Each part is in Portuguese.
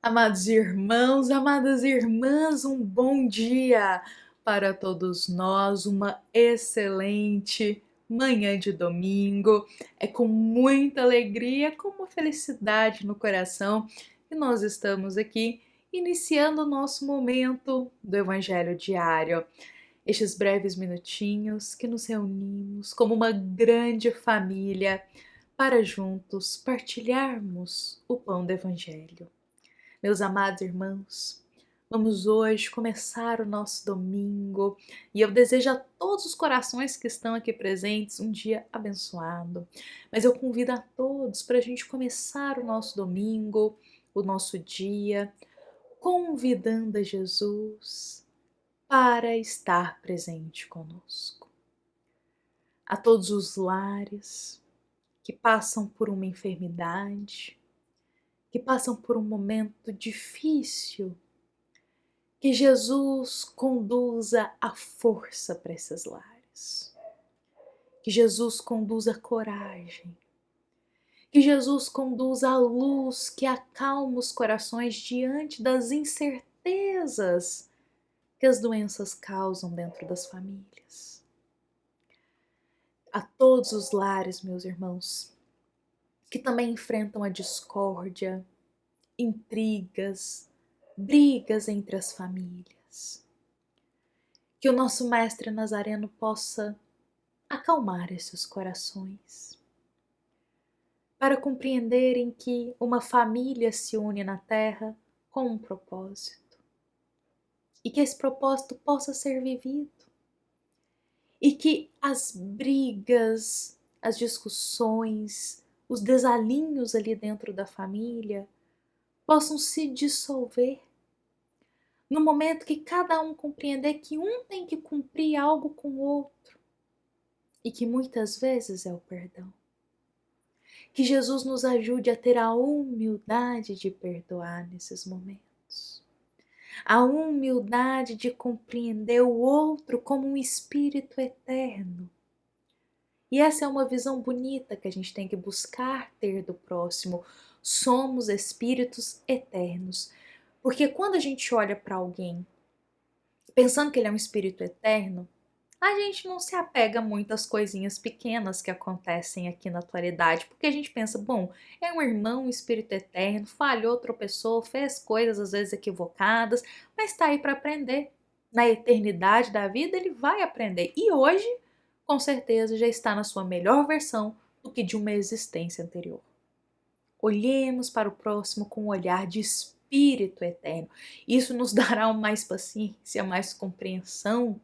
Amados irmãos, amadas irmãs, um bom dia para todos nós, uma excelente manhã de domingo. É com muita alegria, com uma felicidade no coração que nós estamos aqui iniciando o nosso momento do Evangelho Diário. Estes breves minutinhos que nos reunimos como uma grande família para juntos partilharmos o pão do Evangelho. Meus amados irmãos, vamos hoje começar o nosso domingo e eu desejo a todos os corações que estão aqui presentes um dia abençoado. Mas eu convido a todos para a gente começar o nosso domingo, o nosso dia, convidando a Jesus para estar presente conosco. A todos os lares que passam por uma enfermidade, que passam por um momento difícil, que Jesus conduza a força para esses lares, que Jesus conduza a coragem, que Jesus conduza a luz que acalma os corações diante das incertezas que as doenças causam dentro das famílias. A todos os lares, meus irmãos, que também enfrentam a discórdia, intrigas, brigas entre as famílias. Que o nosso Mestre Nazareno possa acalmar esses corações, para compreenderem que uma família se une na terra com um propósito, e que esse propósito possa ser vivido, e que as brigas, as discussões, os desalinhos ali dentro da família possam se dissolver no momento que cada um compreender que um tem que cumprir algo com o outro e que muitas vezes é o perdão. Que Jesus nos ajude a ter a humildade de perdoar nesses momentos, a humildade de compreender o outro como um espírito eterno. E essa é uma visão bonita que a gente tem que buscar ter do próximo. Somos espíritos eternos. Porque quando a gente olha para alguém pensando que ele é um espírito eterno, a gente não se apega muito às coisinhas pequenas que acontecem aqui na atualidade, porque a gente pensa, bom, é um irmão, um espírito eterno, falhou, tropeçou, fez coisas às vezes equivocadas, mas está aí para aprender. Na eternidade da vida ele vai aprender. E hoje, com certeza, já está na sua melhor versão do que de uma existência anterior. Olhemos para o próximo com um olhar de espírito eterno. Isso nos dará mais paciência, mais compreensão,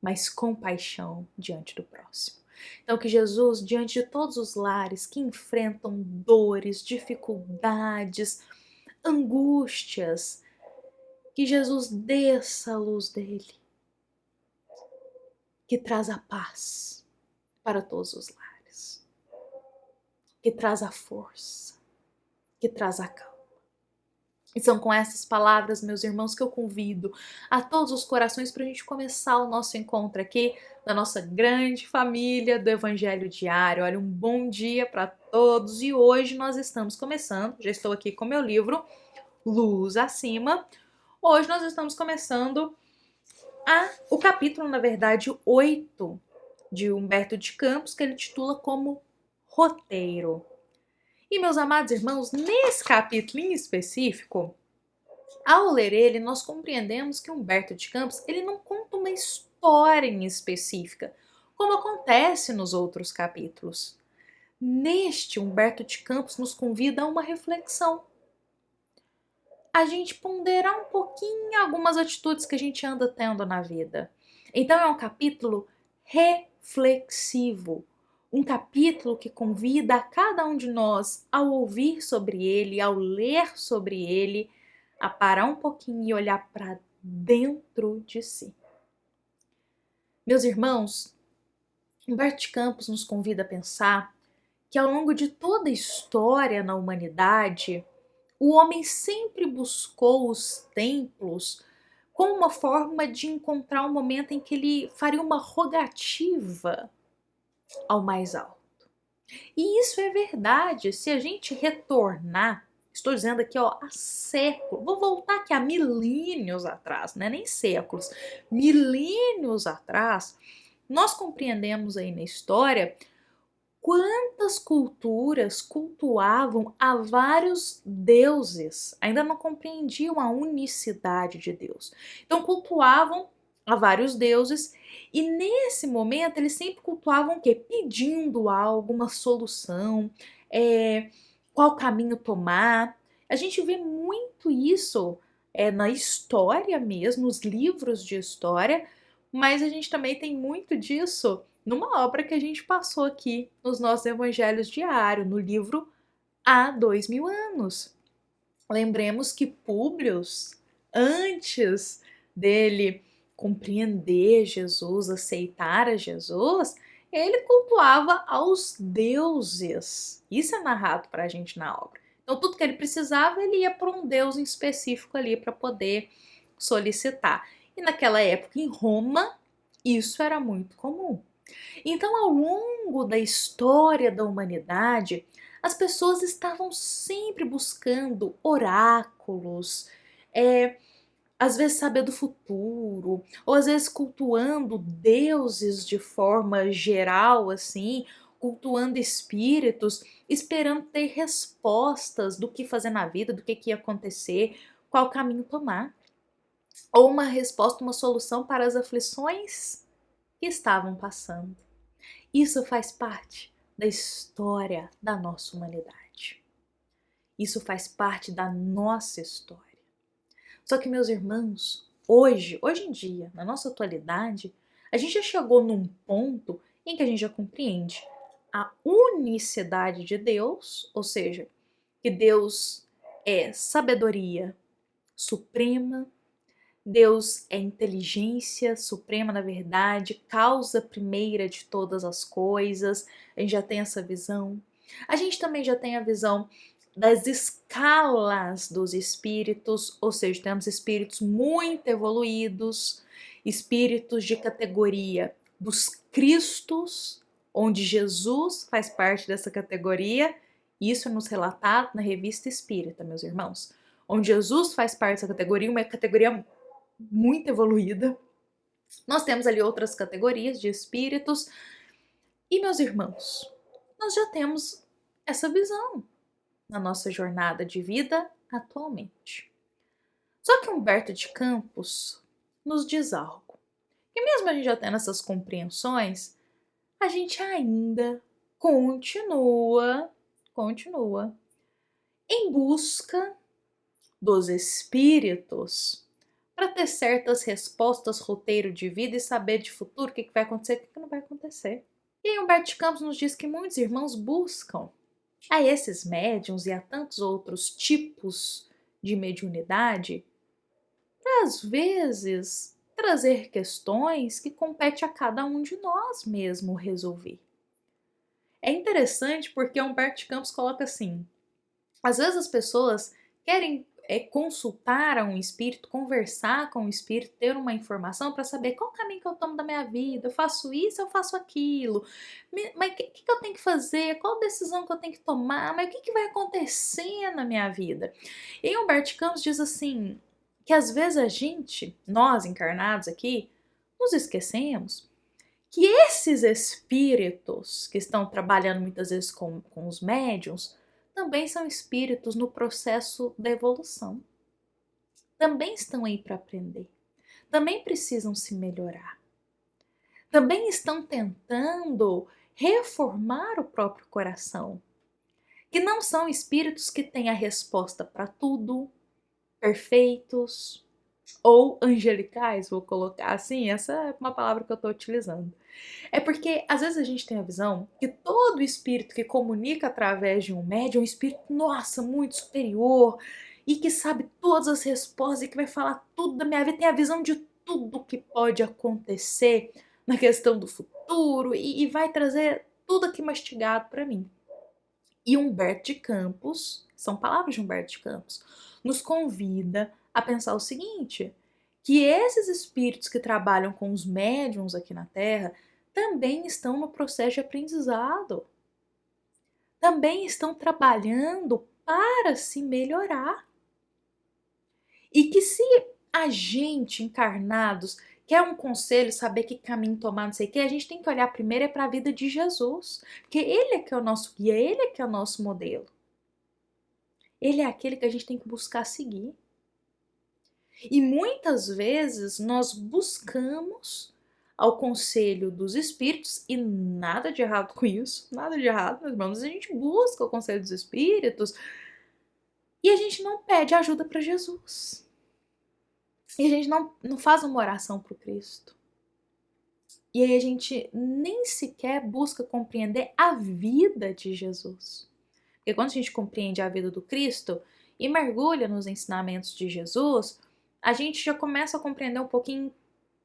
mais compaixão diante do próximo. Então que Jesus, diante de todos os lares que enfrentam dores, dificuldades, angústias, que Jesus desça a luz dele, que traz a paz para todos os lares, que traz a força, que traz a calma. E são com essas palavras, meus irmãos, que eu convido a todos os corações para a gente começar o nosso encontro aqui na nossa grande família do Evangelho Diário. Olha, um bom dia para todos e hoje nós estamos começando, já estou aqui com meu livro Luz Acima. Hoje nós estamos começando o capítulo, na verdade, 8 de Humberto de Campos, que ele titula como Roteiro. E, meus amados irmãos, nesse capítulo em específico, ao ler ele, nós compreendemos que Humberto de Campos ele não conta uma história em específica, como acontece nos outros capítulos. Neste, Humberto de Campos nos convida a uma reflexão. A gente ponderar um pouquinho algumas atitudes que a gente anda tendo na vida. Então é um capítulo reflexivo. Um capítulo que convida a cada um de nós, ao ouvir sobre ele, ao ler sobre ele, a parar um pouquinho e olhar para dentro de si. Meus irmãos, Humberto de Campos nos convida a pensar que ao longo de toda a história na humanidade, o homem sempre buscou os templos como uma forma de encontrar um momento em que ele faria uma rogativa ao mais alto. E isso é verdade. Se a gente retornar estou dizendo aqui, ó, há séculos, vou voltar aqui a milênios atrás, né? Nem séculos, milênios atrás, nós compreendemos aí na história quantas culturas cultuavam a vários deuses, ainda não compreendiam a unicidade de Deus. Então cultuavam a vários deuses e nesse momento eles sempre cultuavam o quê? Pedindo algo, uma solução, qual caminho tomar. A gente vê muito isso na história mesmo, nos livros de história, mas a gente também tem muito disso numa obra que a gente passou aqui nos nossos evangelhos diários, no livro Há 2000 anos. Lembremos que Públio, antes dele compreender Jesus, aceitar a Jesus, ele cultuava aos deuses. Isso é narrado para a gente na obra. Então, tudo que ele precisava, ele ia para um deus em específico ali para poder solicitar. E naquela época, em Roma, isso era muito comum. Então, ao longo da história da humanidade, as pessoas estavam sempre buscando oráculos, às vezes saber do futuro, ou às vezes cultuando deuses de forma geral, assim, cultuando espíritos, esperando ter respostas do que fazer na vida, do que ia acontecer, qual caminho tomar, ou uma resposta, uma solução para as aflições que estavam passando. Isso faz parte da história da nossa humanidade. Isso faz parte da nossa história. Só que, meus irmãos, hoje em dia, na nossa atualidade, a gente já chegou num ponto em que a gente já compreende a unicidade de Deus, ou seja, que Deus é sabedoria suprema, Deus é inteligência suprema, na verdade, causa primeira de todas as coisas. A gente já tem essa visão. A gente também já tem a visão das escalas dos espíritos, ou seja, temos espíritos muito evoluídos, espíritos de categoria dos Cristos, onde Jesus faz parte dessa categoria. Isso é nos relatado na Revista Espírita, meus irmãos. Onde Jesus faz parte dessa categoria, uma categoria muito evoluída. Nós temos ali outras categorias de espíritos. E, meus irmãos, nós já temos essa visão na nossa jornada de vida atualmente. Só que Humberto de Campos nos diz algo. E mesmo a gente já tendo essas compreensões, a gente ainda continua em busca dos espíritos para ter certas respostas, roteiro de vida e saber de futuro o que vai acontecer e o que não vai acontecer. E aí Humberto de Campos nos diz que muitos irmãos buscam a esses médiuns e a tantos outros tipos de mediunidade para, às vezes, trazer questões que compete a cada um de nós mesmo resolver. É interessante porque Humberto de Campos coloca assim, às vezes as pessoas querem consultar a um espírito, conversar com o espírito, ter uma informação para saber qual caminho que eu tomo da minha vida, eu faço isso, eu faço aquilo, mas o que eu tenho que fazer, qual decisão que eu tenho que tomar, mas o que vai acontecer na minha vida? E Humberto Campos diz assim, que às vezes a gente, nós encarnados aqui, nos esquecemos que esses espíritos que estão trabalhando muitas vezes com os médiuns, também são espíritos no processo da evolução. Também estão aí para aprender. Também precisam se melhorar. Também estão tentando reformar o próprio coração. Que não são espíritos que têm a resposta para tudo, perfeitos ou angelicais, vou colocar assim, essa é uma palavra que eu estou utilizando. É porque às vezes a gente tem a visão que todo espírito que comunica através de um médium é um espírito, nossa, muito superior e que sabe todas as respostas e que vai falar tudo da minha vida, tem a visão de tudo que pode acontecer na questão do futuro e vai trazer tudo aqui mastigado para mim. E Humberto de Campos, são palavras de Humberto de Campos, nos convida a pensar o seguinte, que esses espíritos que trabalham com os médiuns aqui na Terra também estão no processo de aprendizado. Também estão trabalhando para se melhorar. E que se a gente, encarnados, quer um conselho, saber que caminho tomar, não sei o que, a gente tem que olhar primeiro para a vida de Jesus. Porque ele é que é o nosso guia, ele é que é o nosso modelo. Ele é aquele que a gente tem que buscar seguir. E muitas vezes nós buscamos ao conselho dos espíritos, e nada de errado com isso, nada de errado, meus irmãos, a gente busca o conselho dos espíritos e a gente não pede ajuda para Jesus. E a gente não faz uma oração para o Cristo. E aí a gente nem sequer busca compreender a vida de Jesus. Porque quando a gente compreende a vida do Cristo e mergulha nos ensinamentos de Jesus, a gente já começa a compreender um pouquinho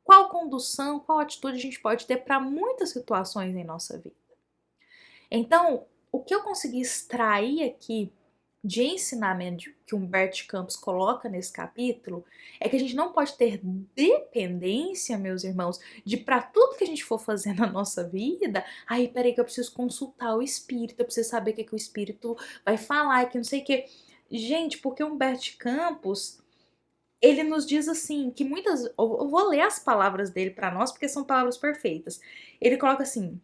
qual condução, qual atitude a gente pode ter para muitas situações em nossa vida. Então, o que eu consegui extrair aqui de ensinamento que Humberto Campos coloca nesse capítulo é que a gente não pode ter dependência, meus irmãos, de para tudo que a gente for fazer na nossa vida, aí peraí que eu preciso consultar o espírito, eu preciso saber o que o espírito vai falar, que não sei o que. Gente, porque Humberto Campos, ele nos diz assim, que muitas... Eu vou ler as palavras dele para nós, porque são palavras perfeitas. Ele coloca assim: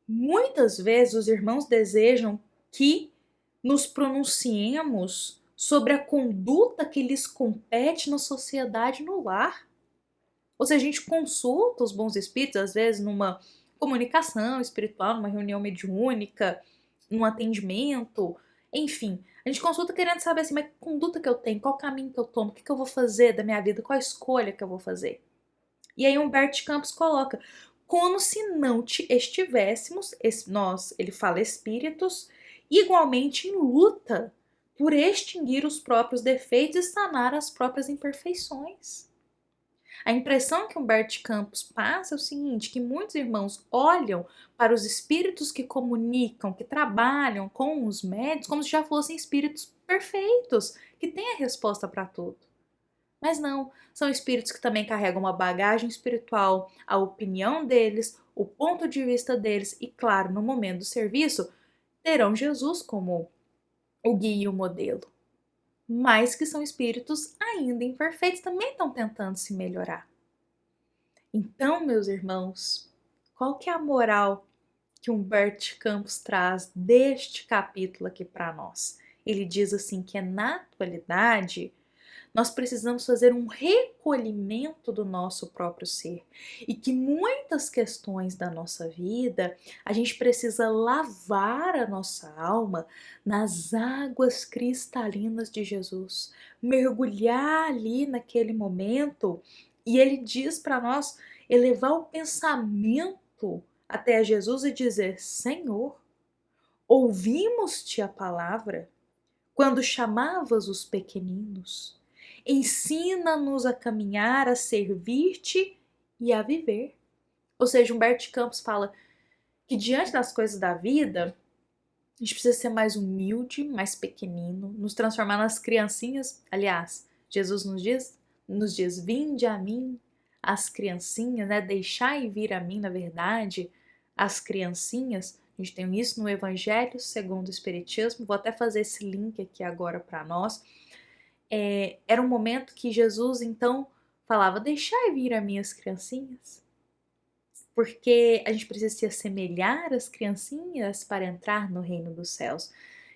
muitas vezes os irmãos desejam que nos pronunciemos sobre a conduta que lhes compete na sociedade e no lar. Ou seja, a gente consulta os bons espíritos, às vezes, numa comunicação espiritual, numa reunião mediúnica, num atendimento, enfim. A gente consulta querendo saber assim, mas que conduta que eu tenho, qual caminho que eu tomo, o que eu vou fazer da minha vida, qual a escolha que eu vou fazer. E aí Humberto Campos coloca, como se não estivéssemos, nós, ele fala espíritos, igualmente em luta por extinguir os próprios defeitos e sanar as próprias imperfeições. A impressão que Humberto Campos passa é o seguinte, que muitos irmãos olham para os espíritos que comunicam, que trabalham com os médios, como se já fossem espíritos perfeitos, que têm a resposta para tudo. Mas não, são espíritos que também carregam uma bagagem espiritual, a opinião deles, o ponto de vista deles e, claro, no momento do serviço, terão Jesus como o guia e o modelo. Mas que são espíritos ainda imperfeitos, também estão tentando se melhorar. Então, meus irmãos, qual que é a moral que Humberto Campos traz deste capítulo aqui para nós? Ele diz assim que na atualidade nós precisamos fazer um recolhimento do nosso próprio ser e que muitas questões da nossa vida a gente precisa lavar a nossa alma nas águas cristalinas de Jesus, mergulhar ali naquele momento e ele diz para nós elevar o pensamento até Jesus e dizer: Senhor, ouvimos-te a palavra quando chamavas os pequeninos. Ensina-nos a caminhar, a servir-te e a viver. Ou seja, Humberto Campos fala que diante das coisas da vida, a gente precisa ser mais humilde, mais pequenino, nos transformar nas criancinhas. Aliás, Jesus nos diz, vinde a mim, as criancinhas, né? Deixai vir a mim, na verdade, as criancinhas. A gente tem isso no Evangelho segundo o Espiritismo. Vou até fazer esse link aqui agora para nós. Era um momento que Jesus, então, falava, deixai vir a mim as criancinhas. Porque a gente precisa se assemelhar às criancinhas para entrar no reino dos céus.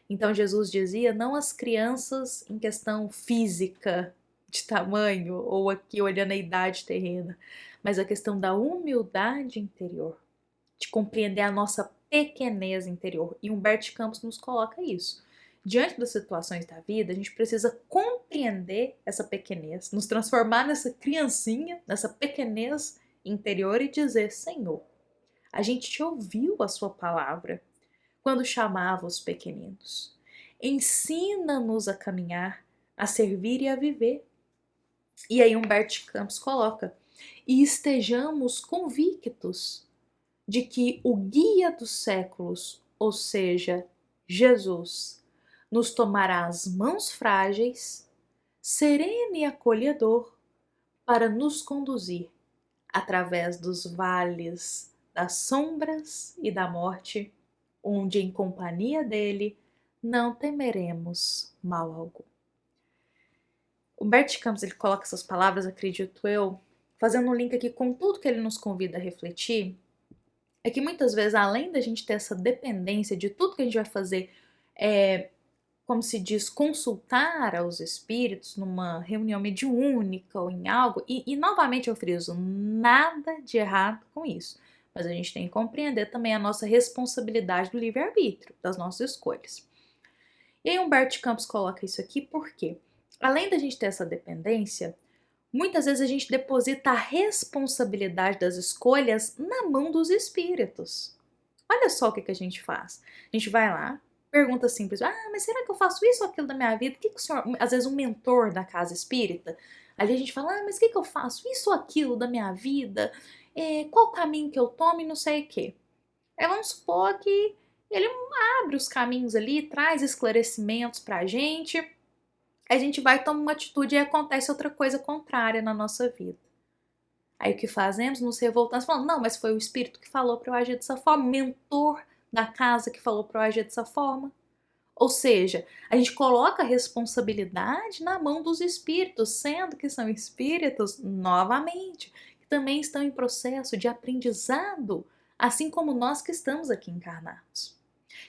Então Jesus dizia, não as crianças em questão física, de tamanho, ou aqui olhando a idade terrena, mas a questão da humildade interior, de compreender a nossa pequenez interior. E Humberto Campos nos coloca isso. Diante das situações da vida, a gente precisa compreender essa pequenez, nos transformar nessa criancinha, nessa pequenez interior e dizer, Senhor, a gente te ouviu a sua palavra quando chamava os pequeninos. Ensina-nos a caminhar, a servir e a viver. E aí Humberto Campos coloca, e estejamos convictos de que o guia dos séculos, ou seja, Jesus, nos tomará as mãos frágeis, sereno e acolhedor, para nos conduzir através dos vales das sombras e da morte, onde em companhia dele não temeremos mal algum. Humberto Campos, ele coloca essas palavras, acredito eu, fazendo um link aqui com tudo que ele nos convida a refletir, é que muitas vezes, além da gente ter essa dependência de tudo que a gente vai fazer, como se diz, consultar aos espíritos numa reunião mediúnica ou em algo, e novamente eu friso, nada de errado com isso, mas a gente tem que compreender também a nossa responsabilidade do livre-arbítrio, das nossas escolhas. E aí Humberto Campos coloca isso aqui porque, além da gente ter essa dependência, muitas vezes a gente deposita a responsabilidade das escolhas na mão dos espíritos. Olha só o que a gente faz. A gente vai lá, pergunta simples, mas será que eu faço isso ou aquilo da minha vida? O que o senhor, às vezes um mentor da casa espírita, ali a gente fala, mas o que eu faço isso ou aquilo da minha vida? Qual caminho que eu tomo e não sei o quê. Vamos supor que ele abre os caminhos ali, traz esclarecimentos pra gente, a gente vai tomar uma atitude e acontece outra coisa contrária na nossa vida. Aí o que fazemos? Nos revoltamos, falando, não, mas foi o espírito que falou para eu agir dessa forma, o mentor da casa que falou para eu agir dessa forma. Ou seja, a gente coloca a responsabilidade na mão dos espíritos, sendo que são espíritos, novamente, que também estão em processo de aprendizado, assim como nós que estamos aqui encarnados.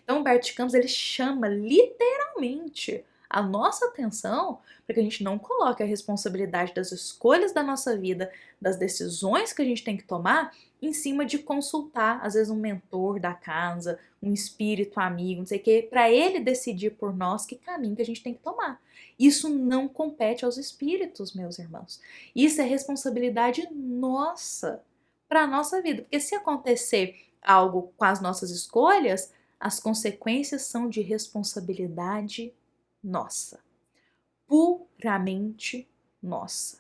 Então, Humberto Campos, ele chama literalmente a nossa atenção para que a gente não coloque a responsabilidade das escolhas da nossa vida, das decisões que a gente tem que tomar, em cima de consultar, às vezes, um mentor da casa, um espírito amigo, não sei o quê, para ele decidir por nós que caminho que a gente tem que tomar. Isso não compete aos espíritos, meus irmãos. Isso é responsabilidade nossa, para a nossa vida. Porque se acontecer algo com as nossas escolhas, as consequências são de responsabilidade nossa, puramente nossa.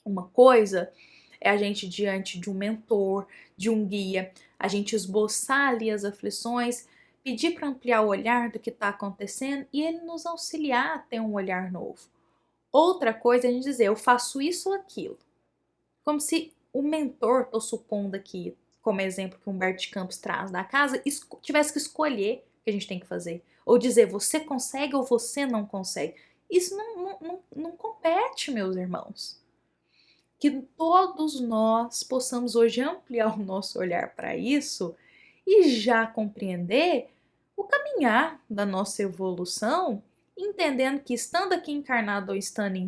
Uma coisa é a gente, diante de um mentor, de um guia, a gente esboçar ali as aflições, pedir para ampliar o olhar do que está acontecendo e ele nos auxiliar a ter um olhar novo. Outra coisa é a gente dizer, eu faço isso ou aquilo. Como se o mentor, estou supondo aqui, como exemplo que o Humberto Campos traz da casa, tivesse que escolher o que a gente tem que fazer. Ou dizer, você consegue ou você não consegue. Isso não compete, meus irmãos. Que todos nós possamos hoje ampliar o nosso olhar para isso e já compreender o caminhar da nossa evolução, entendendo que estando aqui encarnado ou estando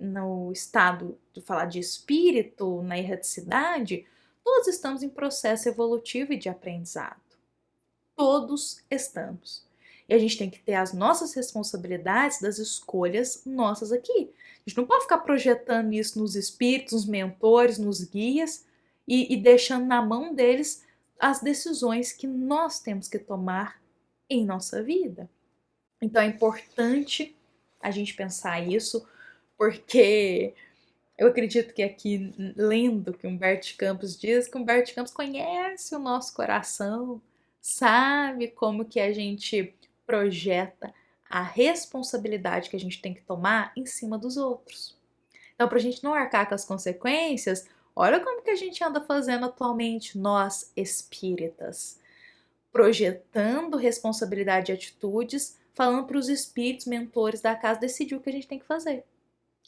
no estado de falar de espírito, na erraticidade, todos estamos em processo evolutivo e de aprendizado. Todos estamos. E a gente tem que ter as nossas responsabilidades das escolhas nossas aqui. A gente não pode ficar projetando isso nos espíritos, nos mentores, nos guias e deixando na mão deles as decisões que nós temos que tomar em nossa vida. Então é importante a gente pensar isso, porque eu acredito que aqui, lendo o que Humberto Campos diz, que Humberto Campos conhece o nosso coração, sabe como que a gente projeta a responsabilidade que a gente tem que tomar em cima dos outros. Então, para a gente não arcar com as consequências, olha como que a gente anda fazendo atualmente, nós espíritas, projetando responsabilidade e atitudes, falando para os espíritos, mentores da casa decidir o que a gente tem que fazer.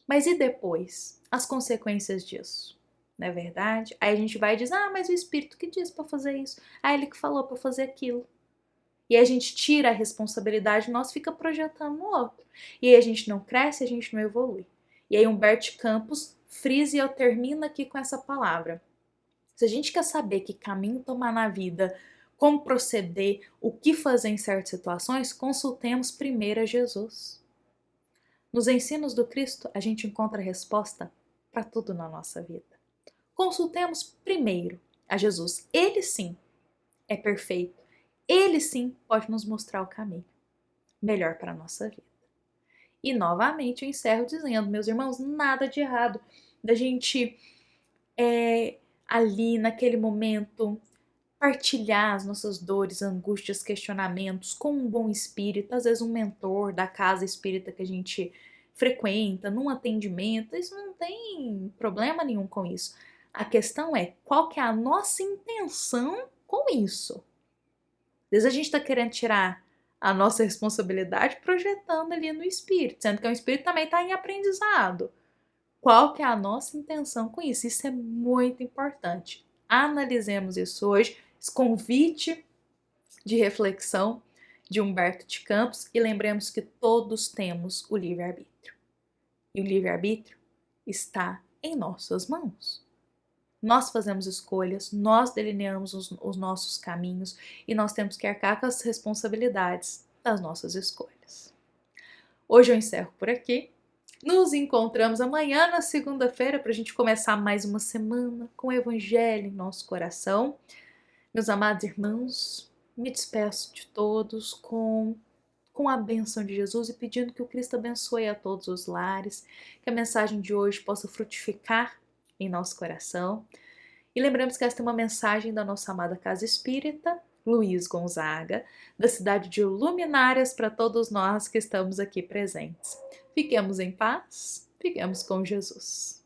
Mas e depois? As consequências disso? Não é verdade? Aí a gente vai e diz, mas o espírito que disse para fazer isso. Ele que falou para fazer aquilo. E a gente tira a responsabilidade, nós fica projetando no outro. E aí a gente não cresce, a gente não evolui. E aí Humberto Campos frisa e eu termino aqui com essa palavra. Se a gente quer saber que caminho tomar na vida, como proceder, o que fazer em certas situações, consultemos primeiro a Jesus. Nos ensinos do Cristo, a gente encontra a resposta para tudo na nossa vida. Consultemos primeiro a Jesus. Ele sim é perfeito. Ele sim pode nos mostrar o caminho melhor para a nossa vida. E novamente eu encerro dizendo, meus irmãos, nada de errado da gente ali naquele momento partilhar as nossas dores, angústias, questionamentos com um bom espírito, às vezes um mentor da casa espírita que a gente frequenta, num atendimento, isso não tem problema nenhum com isso. A questão é qual que é a nossa intenção com isso. Às vezes a gente está querendo tirar a nossa responsabilidade projetando ali no espírito, sendo que o espírito também está em aprendizado. Qual que é a nossa intenção com isso? Isso é muito importante. Analisemos isso hoje, esse convite de reflexão de Humberto de Campos, e lembremos que todos temos o livre-arbítrio. E o livre-arbítrio está em nossas mãos. Nós fazemos escolhas, nós delineamos os nossos caminhos e nós temos que arcar com as responsabilidades das nossas escolhas. Hoje eu encerro por aqui. Nos encontramos amanhã, na segunda-feira, para a gente começar mais uma semana com o Evangelho em nosso coração. Meus amados irmãos, me despeço de todos com a bênção de Jesus e pedindo que o Cristo abençoe a todos os lares, que a mensagem de hoje possa frutificar em nosso coração. E lembramos que esta é uma mensagem da nossa amada Casa Espírita, Luiz Gonzaga, da cidade de Luminárias, para todos nós que estamos aqui presentes. Fiquemos em paz, fiquemos com Jesus.